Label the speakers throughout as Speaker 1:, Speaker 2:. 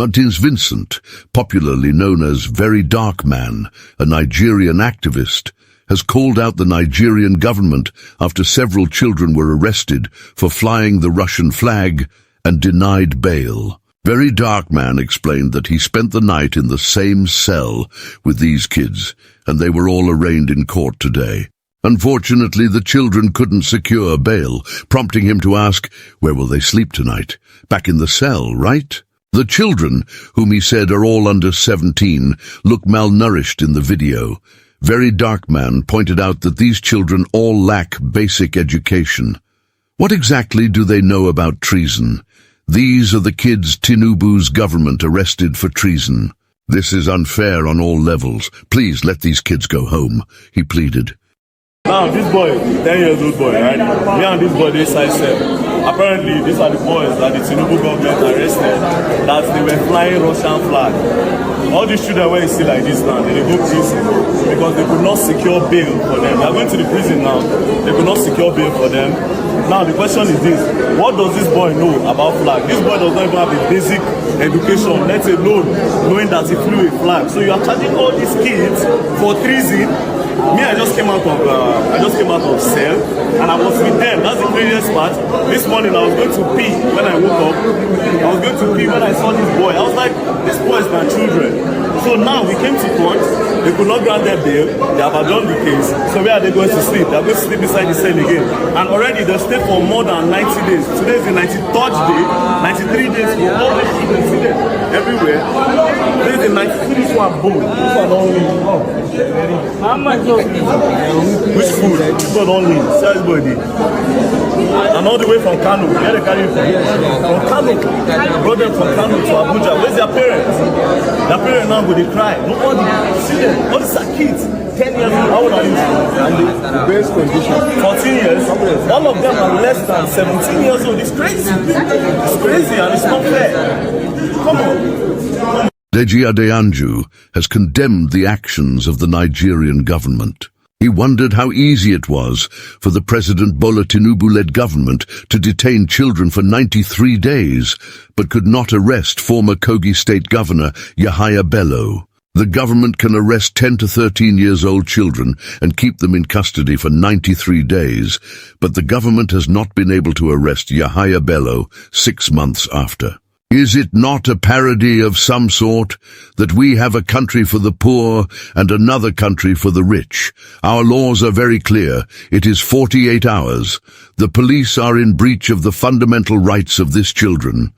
Speaker 1: Martins Vincent, popularly known as VeryDarkMan, a Nigerian activist, has called out the Nigerian government after several children were arrested for flying the Russian flag and denied bail. VeryDarkMan explained that he spent the night in the same cell with these kids, and they were all arraigned in court today. Unfortunately, the children couldn't secure bail, prompting him to ask, where will they sleep tonight? Back in the cell, right? The children, whom he said are all under 17, look malnourished in the video. VeryDarkMan pointed out that these children all lack basic education. What exactly do they know about treason? These are the kids Tinubu's government arrested for treason. This is unfair on all levels. Please let these kids go home, he pleaded.
Speaker 2: Now this boy, 10 years old boy, right? Me and this boy, they side apparently, these are the boys that the Tinubu government arrested, that they were flying Russian flag. All these children where you see like this now, they go prison because they could not secure bail for them. They are going to the prison now. They could not secure bail for them. Now the question is this: what does this boy know about flag? This boy does not even have a basic education, let alone knowing that he flew a flag. So you are charging all these kids for treason. Me, I just came out of cell, and I was with them. That's the craziest part. This morning I was going to pee when I woke up. I was going to pee when I saw this boy. I was like, this boy is my children. So now we came to court. They could not grant their bail. They have adjourned the case. So where are they going to sleep? They are going to sleep inside the cell again. And already they stayed for more than 90 days. Today is the 93rd day. 93 days for all the children. See them everywhere. Today is the 93rd. This one boom. This one only. How much? Which food? This one only. See everybody. And all the way from Kano. Where they carry from? From Kano. Brought them from Kano to Abuja. Where's their parents? Their parents now go they cry. Nobody. See them. All these are kids. 10 years old. How old are you? And the best condition. 14 years. All of them are less than 17 years old. It's crazy. It's crazy and it's not fair. Come on.
Speaker 1: Deji Adeyanju has condemned the actions of the Nigerian government. He wondered how easy it was for the President Bola Tinubu-led government to detain children for 93 days, but could not arrest former Kogi State Governor Yahaya Bello. The government can arrest 10 to 13 years old children and keep them in custody for 93 days, but the government has not been able to arrest Yahaya Bello 6 months after. Is it not a parody of some sort that we have a country for the poor and another country for the rich? Our laws are very clear. It is 48 hours. The police are in breach of the fundamental rights of this children,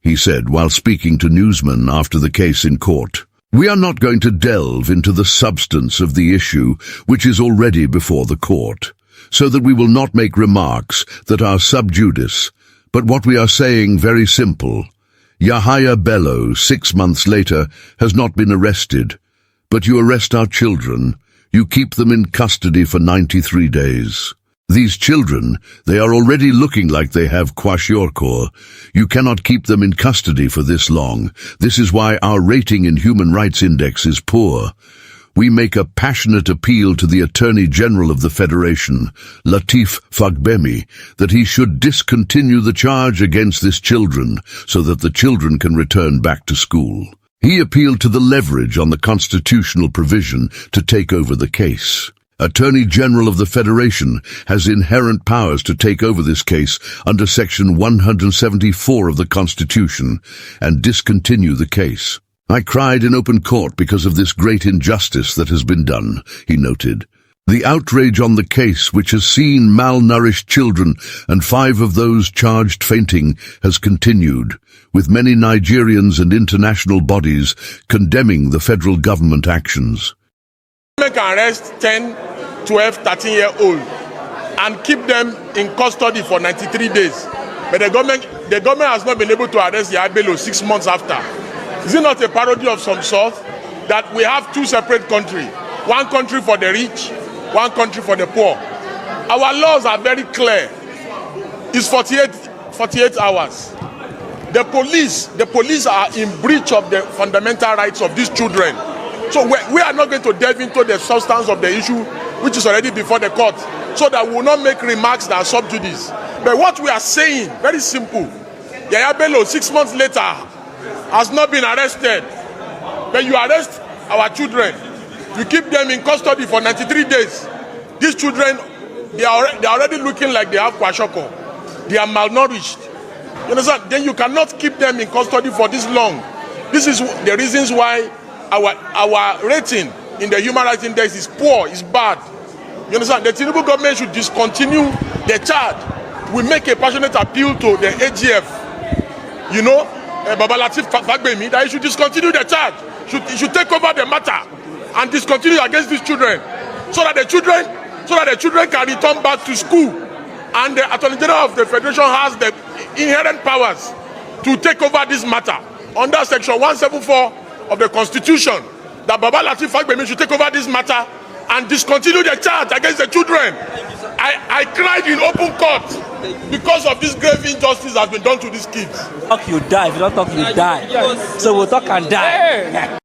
Speaker 1: he said while speaking to newsmen after the case in court. We are not going to delve into the substance of the issue, which is already before the court, so that we will not make remarks that are sub judice. But what we are saying very simple. Yahaya Bello, 6 months later, has not been arrested. But you arrest our children. You keep them in custody for 93 days. These children, they are already looking like they have kwashiorkor. You cannot keep them in custody for this long. This is why our rating in Human Rights Index is poor. We make a passionate appeal to the Attorney General of the Federation, Lateef Fagbemi, that he should discontinue the charge against this children so that the children can return back to school. He appealed to the leverage on the constitutional provision to take over the case. Attorney General of the Federation has inherent powers to take over this case under Section 174 of the Constitution and discontinue the case. I cried in open court because of this great injustice that has been done, he noted. The outrage on the case, which has seen malnourished children and 5 of those charged fainting, has continued, with many Nigerians and international bodies condemning the federal government actions.
Speaker 3: They can arrest 10, 12, 13-year-old and keep them in custody for 93 days. But the government has not been able to arrest Yahaya Bello 6 months after. Is it not a parody of some sort that we have 2 separate countries? One country for the rich, one country for the poor. Our laws are very clear. It's 48 hours. The police are in breach of the fundamental rights of these children. So we are not going to delve into the substance of the issue, which is already before the court, so that we will not make remarks that are sub judice. But what we are saying, very simple. Yahaya Bello, 6 months later, has not been arrested. But you arrest our children, you keep them in custody for 93 days. These children, they are already looking like they have kwashiorkor. They are malnourished. You understand? Then you cannot keep them in custody for this long. This is the reasons why our rating in the Human Rights Index is poor, is bad. You understand? The Tinubu government should discontinue the charge. We make a passionate appeal to the AGF, you know, Baba Latif Fagbemi, that he should discontinue the charge. He should take over the matter and discontinue against these children, so that the children can return back to school. And the Attorney General of the Federation has the inherent powers to take over this matter under Section 174 of the Constitution. That Baba Latif Fagbemi should take over this matter and discontinue the charge against the children. I cried in open court because of this grave injustice that has been done to these kids.
Speaker 4: Talk, you die. If you don't talk, you die. So we'll talk and die.